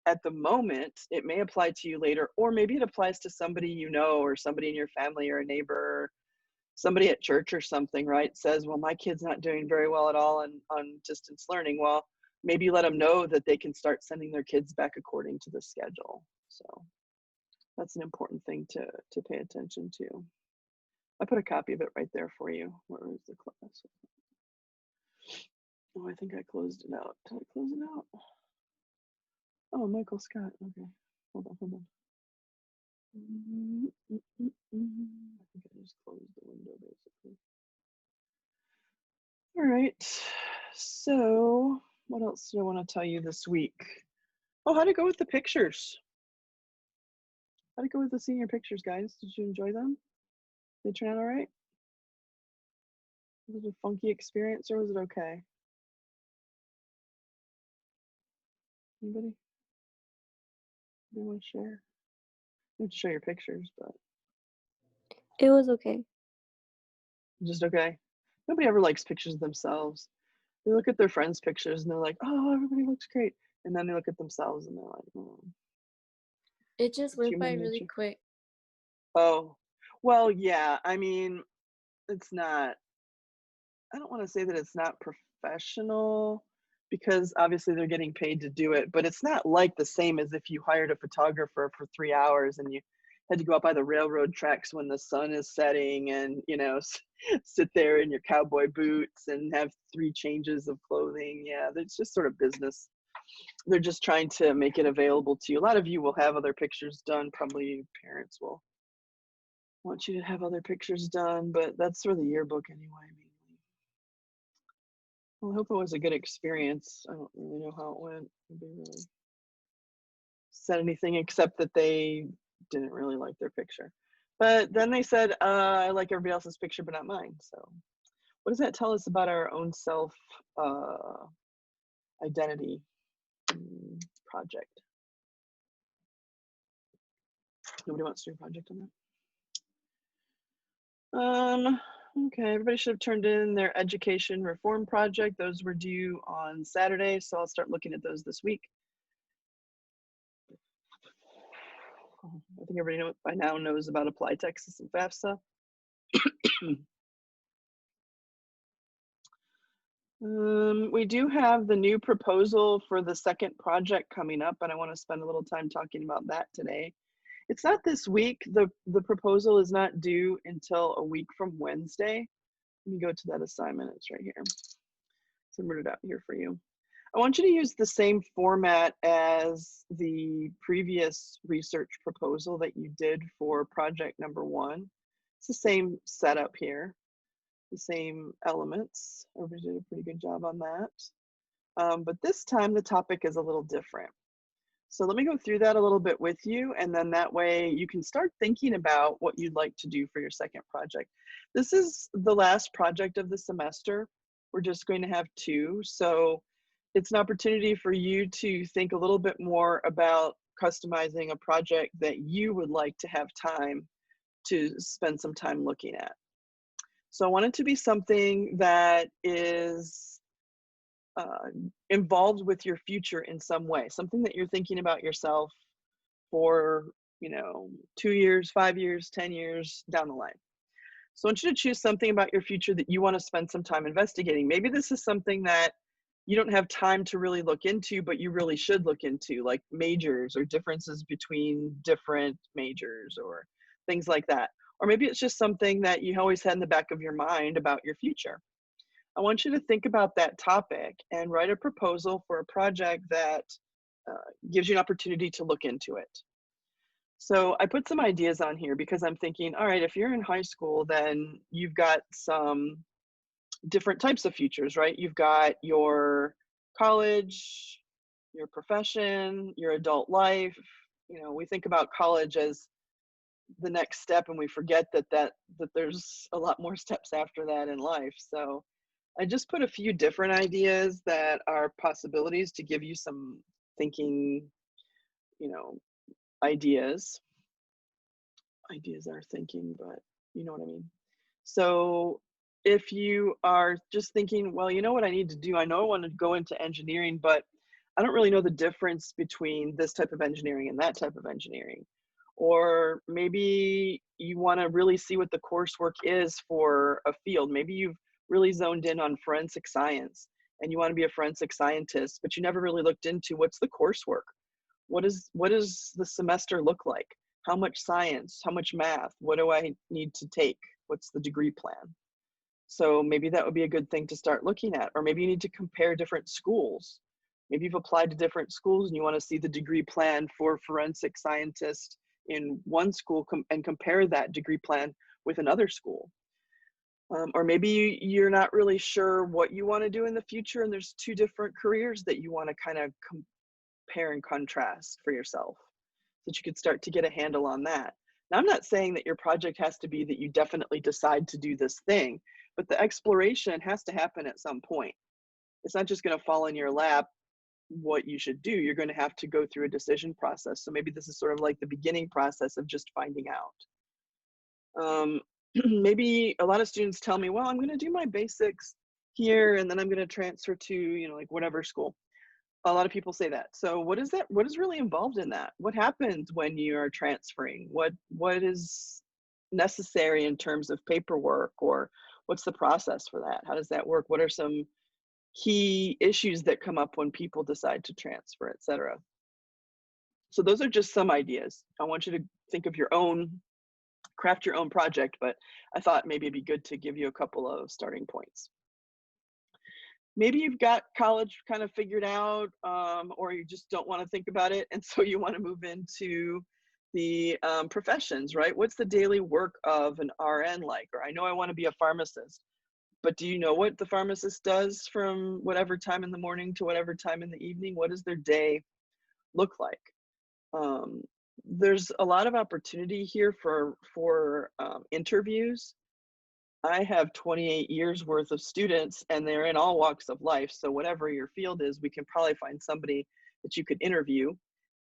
at the moment, it may apply to you later, or maybe it applies to somebody you know, or somebody in your family, or a neighbor, or somebody at church or something, right? Says, well, my kid's not doing very well at all on distance learning. Well, maybe let them know that they can start sending their kids back according to the schedule. So that's an important thing to pay attention to. I put a copy of it right there for you. Where is the class? Oh, I think I closed it out. Did I close it out? Oh, Michael Scott. Okay, hold on. I think I just closed the window basically. All right, so what else do I want to tell you this week? Oh, how'd it go with the pictures? How'd it go with the senior pictures, guys? Did you enjoy them? They turn out all right? Was it a funky experience or was it okay? Anybody? Do you want to share? You have to show your pictures, but It was okay. just okay. Nobody ever likes pictures of themselves. They look at their friends' pictures and they're like, oh, everybody looks great. And then they look at themselves and they're like, oh, It just went by human really nature. quick. Oh, well, yeah. I mean, it's not, I don't want to say that it's not professional because obviously they're getting paid to do it, but it's not like the same as if you hired a photographer for 3 hours and you had to go up by the railroad tracks when the sun is setting and, you know, sit there in your cowboy boots and have 3 changes of clothing. Yeah, it's just sort of business. They're just trying to make it available to you. A lot of you will have other pictures done. Probably parents will want you to have other pictures done, but that's for the yearbook anyway. Mainly. Well, I hope it was a good experience. I don't really know how it went. Nobody really said anything except that they didn't really like their picture. But then they said, I like everybody else's picture, but not mine. So what does that tell us about our own self identity project? Nobody wants to do a project on that? Okay, everybody should have turned in their education reform project. Those were due on Saturday, so I'll start looking at those this week. I think everybody by now knows about Apply Texas and FAFSA. We do have the new proposal for the second project coming up, and I want to spend a little time talking about that today. It's not this week. The proposal is not due until a week from Wednesday. Let me go to that assignment. It's right here. So I wrote it out here for you. I want you to use the same format as the previous research proposal that you did for project number 1. It's the same setup here, the same elements. Everybody did a pretty good job on that. But this time the topic is a little different. So let me go through that a little bit with you, and then that way you can start thinking about what you'd like to do for your second project. This is the last project of the semester. We're just going to have 2. So it's an opportunity for you to think a little bit more about customizing a project that you would like to have time to spend some time looking at. So I want it to be something that is involved with your future in some way, something that you're thinking about yourself for, 2 years, 5 years, 10 years down the line. So I want you to choose something about your future that you want to spend some time investigating. Maybe this is something that you don't have time to really look into, but you really should look into, like majors or differences between different majors or things like that. Or maybe it's just something that you always had in the back of your mind about your future. I want you to think about that topic and write a proposal for a project that gives you an opportunity to look into it. So I put some ideas on here because I'm thinking, all right, if you're in high school, then you've got some different types of futures, right? You've got your college, your profession, your adult life. We think about college as the next step and we forget that there's a lot more steps after that in life. So I just put a few different ideas that are possibilities to give you some thinking, ideas. Ideas are thinking, but you know what I mean. So if you are just thinking, well, you know what I need to do? I know I want to go into engineering, but I don't really know the difference between this type of engineering and that type of engineering. Or maybe you want to really see what the coursework is for a field. Maybe you've really zoned in on forensic science and you want to be a forensic scientist, but you never really looked into what's the coursework. What does the semester look like? How much science? How much math? What do I need to take? What's the degree plan? So maybe that would be a good thing to start looking at. Or maybe you need to compare different schools. Maybe you've applied to different schools and you want to see the degree plan for forensic scientist in one school and compare that degree plan with another school. Or maybe you're not really sure what you want to do in the future and there's two different careers that you want to kind of compare and contrast for yourself so that you could start to get a handle on that. Now, I'm not saying that your project has to be that you definitely decide to do this thing, but the exploration has to happen at some point. It's not just going to fall in your lap what you should do. You're going to have to go through a decision process. So maybe this is sort of like the beginning process of just finding out. Maybe a lot of students tell me, well, I'm going to do my basics here and then I'm going to transfer to, like whatever school. A lot of people say that. So what is that? What is really involved in that? What happens when you are transferring? What is necessary in terms of paperwork, or what's the process for that? How does that work? What are some key issues that come up when people decide to transfer, et cetera? So those are just some ideas. I want you to think of your own, craft your own project, but I thought maybe it'd be good to give you a couple of starting points. Maybe you've got college kind of figured out, or you just don't want to think about it, and so you want to move into the professions, right? What's the daily work of an RN like? Or I know I want to be a pharmacist, but do you know what the pharmacist does from whatever time in the morning to whatever time in the evening? What does their day look like? There's a lot of opportunity here for interviews. I have 28 years worth of students and they're in all walks of life. So whatever your field is, we can probably find somebody that you could interview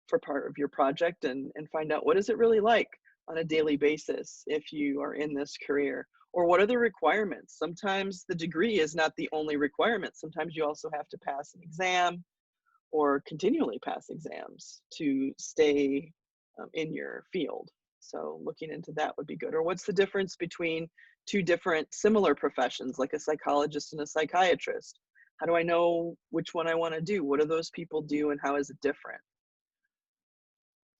for part of your project and find out what is it really like on a daily basis if you are in this career, or what are the requirements. Sometimes the degree is not the only requirement. Sometimes you also have to pass an exam or continually pass exams to stay in your field. So looking into that would be good. Or what's the difference between two different similar professions, like a psychologist and a psychiatrist? How do I know which one I want to do? What do those people do and how is it different?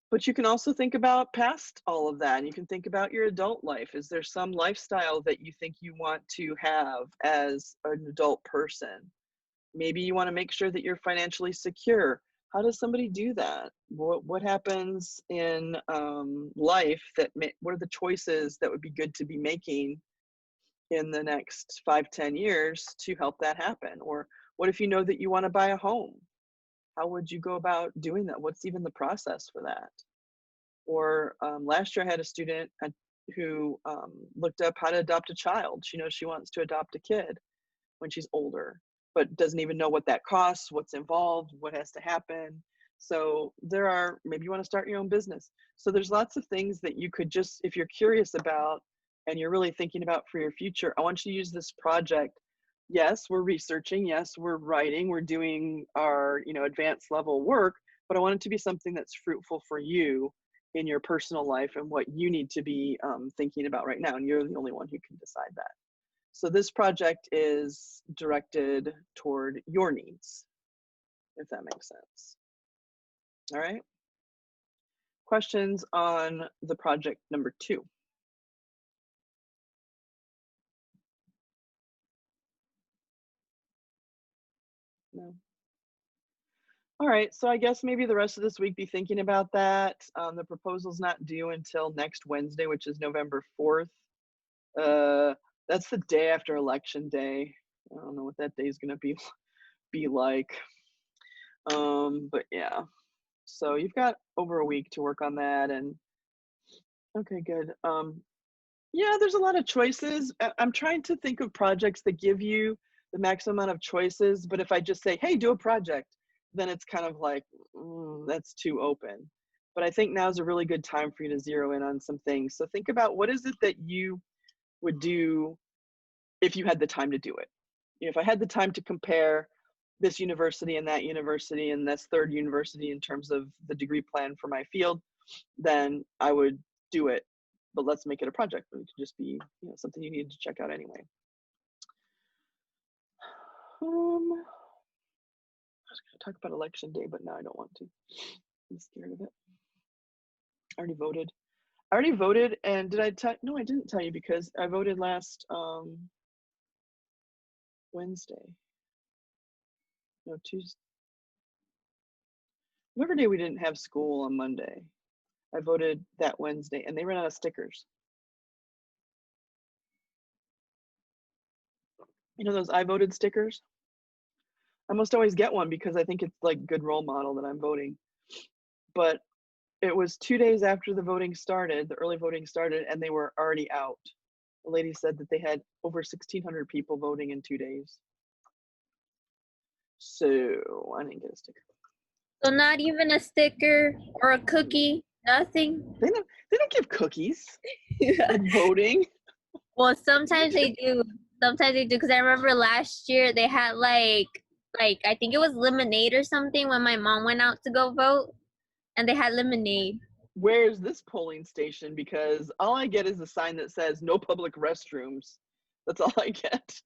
But you can also think about past all of that, and you can think about your adult life. Is there some lifestyle that you think you want to have as an adult person? Maybe you want to make sure that you're financially secure. How does somebody do that? What happens in life what are the choices that would be good to be making in the next 5-10 years to help that happen? Or what if you know that you want to buy a home? How would you go about doing that? What's even the process for that? Or last year I had a student who looked up how to adopt a child. She knows she wants to adopt a kid when she's older, but doesn't even know what that costs, what's involved, what has to happen. So maybe you want to start your own business. So there's lots of things that you could just, if you're curious about and you're really thinking about for your future, I want you to use this project. Yes, we're researching. Yes, we're writing. We're doing our, advanced level work, but I want it to be something that's fruitful for you in your personal life and what you need to be thinking about right now. And you're the only one who can decide that. So this project is directed toward your needs, if that makes sense. All right. Questions on the project number 2? No. All right, so I guess maybe the rest of this week be thinking about that. The proposal's not due until next Wednesday, which is November 4th. That's the day after Election Day. I don't know what that day is going to be like. But yeah, so you've got over a week to work on that. And okay, good. Yeah, there's a lot of choices. I'm trying to think of projects that give you the maximum amount of choices. But if I just say, hey, do a project, then it's kind of like, that's too open. But I think now is a really good time for you to zero in on some things. So think about what is it that you would do if you had the time to do it. If I had the time to compare this university and that university and this third university in terms of the degree plan for my field, then I would do it. But let's make it a project. It could just be, you know, something you need to check out anyway. I was going to talk about election day, but now I don't want to. I'm scared of it. I already voted. And did I tell? No, I didn't tell you because I voted last Wednesday. No, Tuesday. Whatever day we didn't have school on Monday. I voted that Wednesday, and they ran out of stickers. You know those I voted stickers? I must always get one because I think it's like good role model that I'm voting. But it was 2 days after the voting started, the early voting started, and they were already out. The lady said that they had over 1,600 people voting in 2 days. So I didn't get a sticker. So not even a sticker or a cookie, nothing. They don't give cookies at voting. Well, sometimes they do. Sometimes they do, because I remember last year they had like I think it was lemonade or something when my mom went out to go vote, and they had lemonade. Where's this polling station? Because all I get is a sign that says no public restrooms. That's all I get.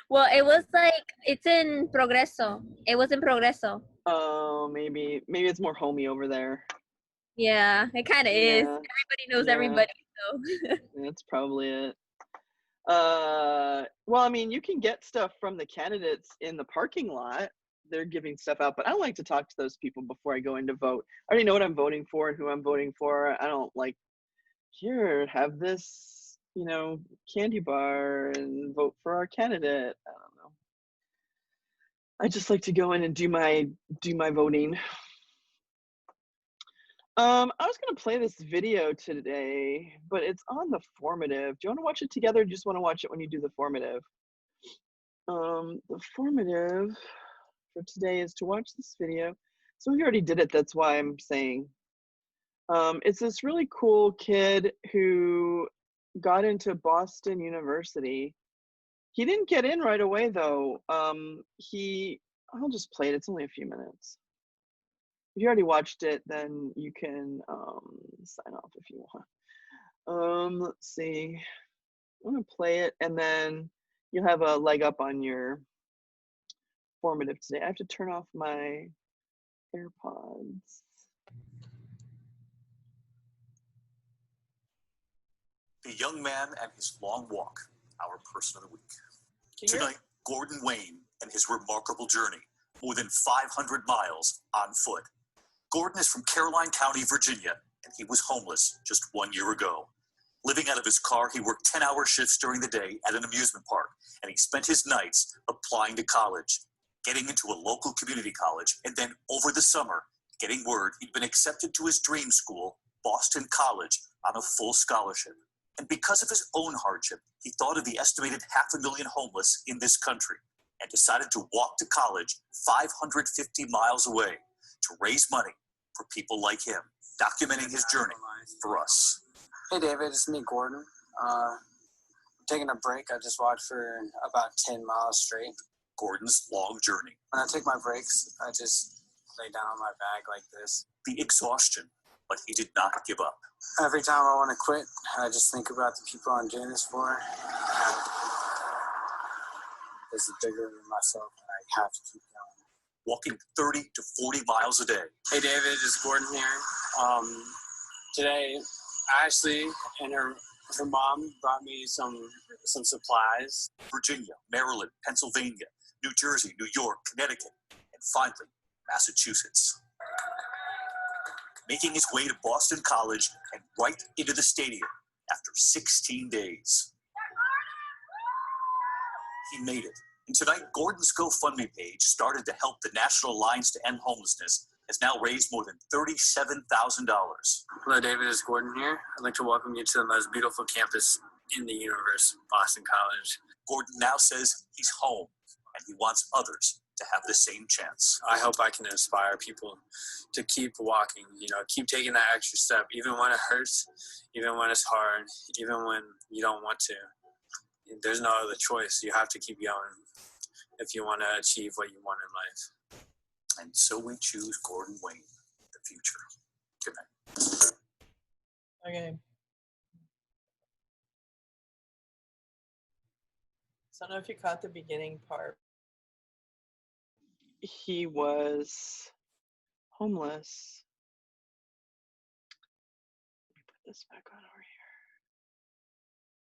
Well, it was like, it's in Progreso. It was in Progreso. Oh, maybe it's more homey over there. Yeah, it kind of is. Everybody knows everybody, so. That's probably it. Well, I mean, you can get stuff from the candidates in the parking lot. They're giving stuff out, but I don't like to talk to those people before I go in to vote. I already know what I'm voting for and who I'm voting for. I don't like, here, have this, you know, candy bar and vote for our candidate. I don't know. I just like to go in and do my voting. I was gonna play this video today, but it's on the formative. Do you want to watch it together? Or do you just want to watch it when you do the formative? The formative for today is to watch this video. So we already did it, that's why I'm saying. It's this really cool kid who got into Boston University. He didn't get in right away though. I'll just play it, it's only a few minutes. If you already watched it, then you can sign off if you want. Let's see. I'm gonna play it and then you'll have a leg up on your formative today. I have to turn off my AirPods. The young man and his long walk, our person of the week. Tonight, Gordon Wayne and his remarkable journey, more than 500 miles on foot. Gordon is from Caroline County, Virginia, and he was homeless just 1 year ago. Living out of his car, he worked 10-hour shifts during the day at an amusement park, and he spent his nights applying to college, getting into a local community college, and then over the summer, getting word he'd been accepted to his dream school, Boston College, on a full scholarship. And because of his own hardship, he thought of the estimated 500,000 homeless in this country and decided to walk to college 550 miles away to raise money for people like him, documenting his journey for us. Hey David, it's me, Gordon. I'm taking a break. I just walked for about 10 miles straight. Gordon's long journey. When I take my breaks, I just lay down on my back like this. The exhaustion, but he did not give up. Every time I want to quit, I just think about the people I'm doing this for. This is bigger than myself, and I have to keep going. Walking 30 to 40 miles a day. Hey David, it's Gordon here. Today, Ashley and her mom brought me some supplies. Virginia, Maryland, Pennsylvania, New Jersey, New York, Connecticut, and finally, Massachusetts. Making his way to Boston College and right into the stadium after 16 days. He made it. And tonight, Gordon's GoFundMe page, started to help the National Alliance to End Homelessness, has now raised more than $37,000. Hello, David. It's Gordon here. I'd like to welcome you to the most beautiful campus in the universe, Boston College. Gordon now says he's home, and he wants others to have the same chance. I hope I can inspire people to keep walking, keep taking that extra step, even when it hurts, even when it's hard, even when you don't want to. There's no other choice. You have to keep going. if you want to achieve what you want in life. And so we choose Gordon Wayne, the future. Good night. Okay. So I don't know if you caught the beginning part. He was homeless. Let me put this back on over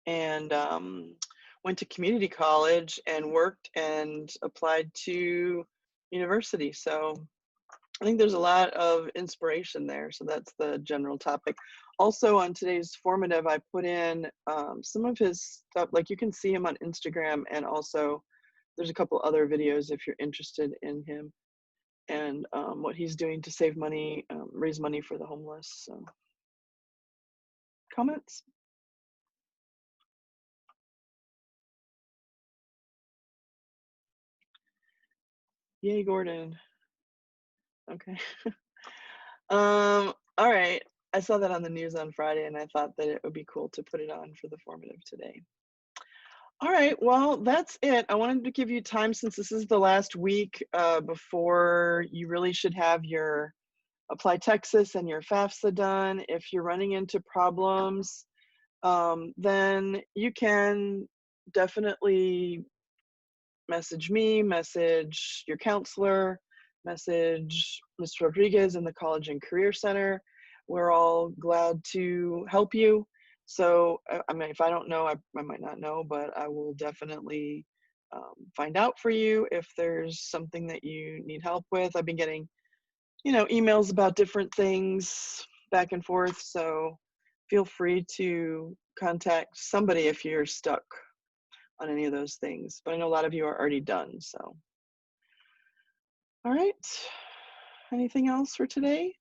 here. And went to community college and worked and applied to university. So I think there's a lot of inspiration there. So that's the general topic. Also on today's formative, I put in some of his stuff, like you can see him on Instagram, and also there's a couple other videos if you're interested in him and what he's doing to save money, raise money for the homeless. So comments? Yay, Gordon. Okay. All right. I saw that on the news on Friday, and I thought that it would be cool to put it on for the formative today. All right, well, that's it. I wanted to give you time, since this is the last week before you really should have your Apply Texas and your FAFSA done. If you're running into problems, then you can definitely message me, message your counselor, message Ms. Rodriguez in the College and Career Center. We're all glad to help you. So, I mean, if I don't know, I might not know, but I will definitely find out for you if there's something that you need help with. I've been getting, emails about different things back and forth. So feel free to contact somebody if you're stuck on any of those things. But I know a lot of you are already done, so. All right, anything else for today?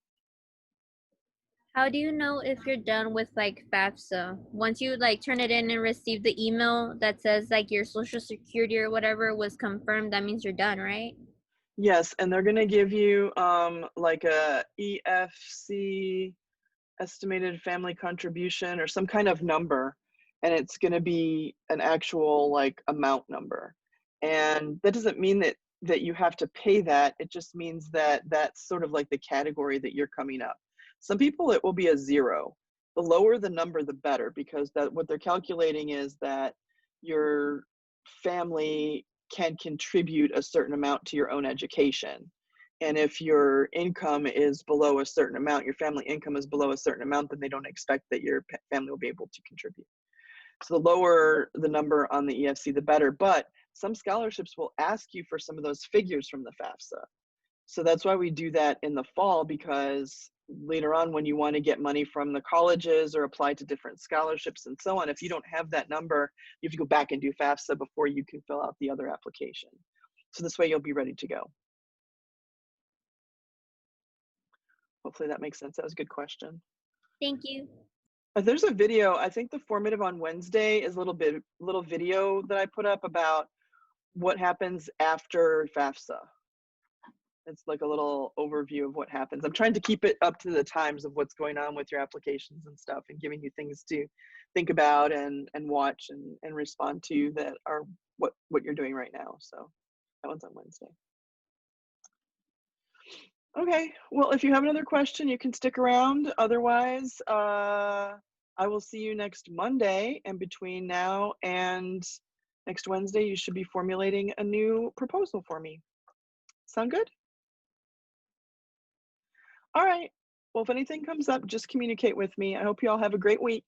How do you know if you're done with like FAFSA? Once you like turn it in and receive the email that says like your social security or whatever was confirmed, that means you're done, right? Yes, and they're gonna give you like a EFC, estimated family contribution, or some kind of number, and it's gonna be an actual like amount number. And that doesn't mean that you have to pay that. It just means that that's sort of like the category that you're coming up. Some people, it will be a 0. The lower the number, the better, because that what they're calculating is that your family can contribute a certain amount to your own education. And if your income is below a certain amount, your family income is below a certain amount, then they don't expect that your family will be able to contribute. So the lower the number on the EFC, the better. But some scholarships will ask you for some of those figures from the FAFSA. So that's why we do that in the fall, because later on when you want to get money from the colleges or apply to different scholarships and so on, if you don't have that number, you have to go back and do FAFSA before you can fill out the other application. So this way you'll be ready to go. Hopefully that makes sense. That was a good question. Thank you. There's a video, I think the formative on Wednesday is a little video that I put up about what happens after FAFSA. It's like a little overview of what happens. I'm trying to keep it up to the times of what's going on with your applications and stuff, and giving you things to think about and watch and respond to that are what you're doing right now. So that one's on Wednesday. Okay, well, if you have another question, you can stick around. Otherwise, I will see you next Monday. And between now and next Wednesday, you should be formulating a new proposal for me. Sound good? All right. Well, if anything comes up, just communicate with me. I hope you all have a great week.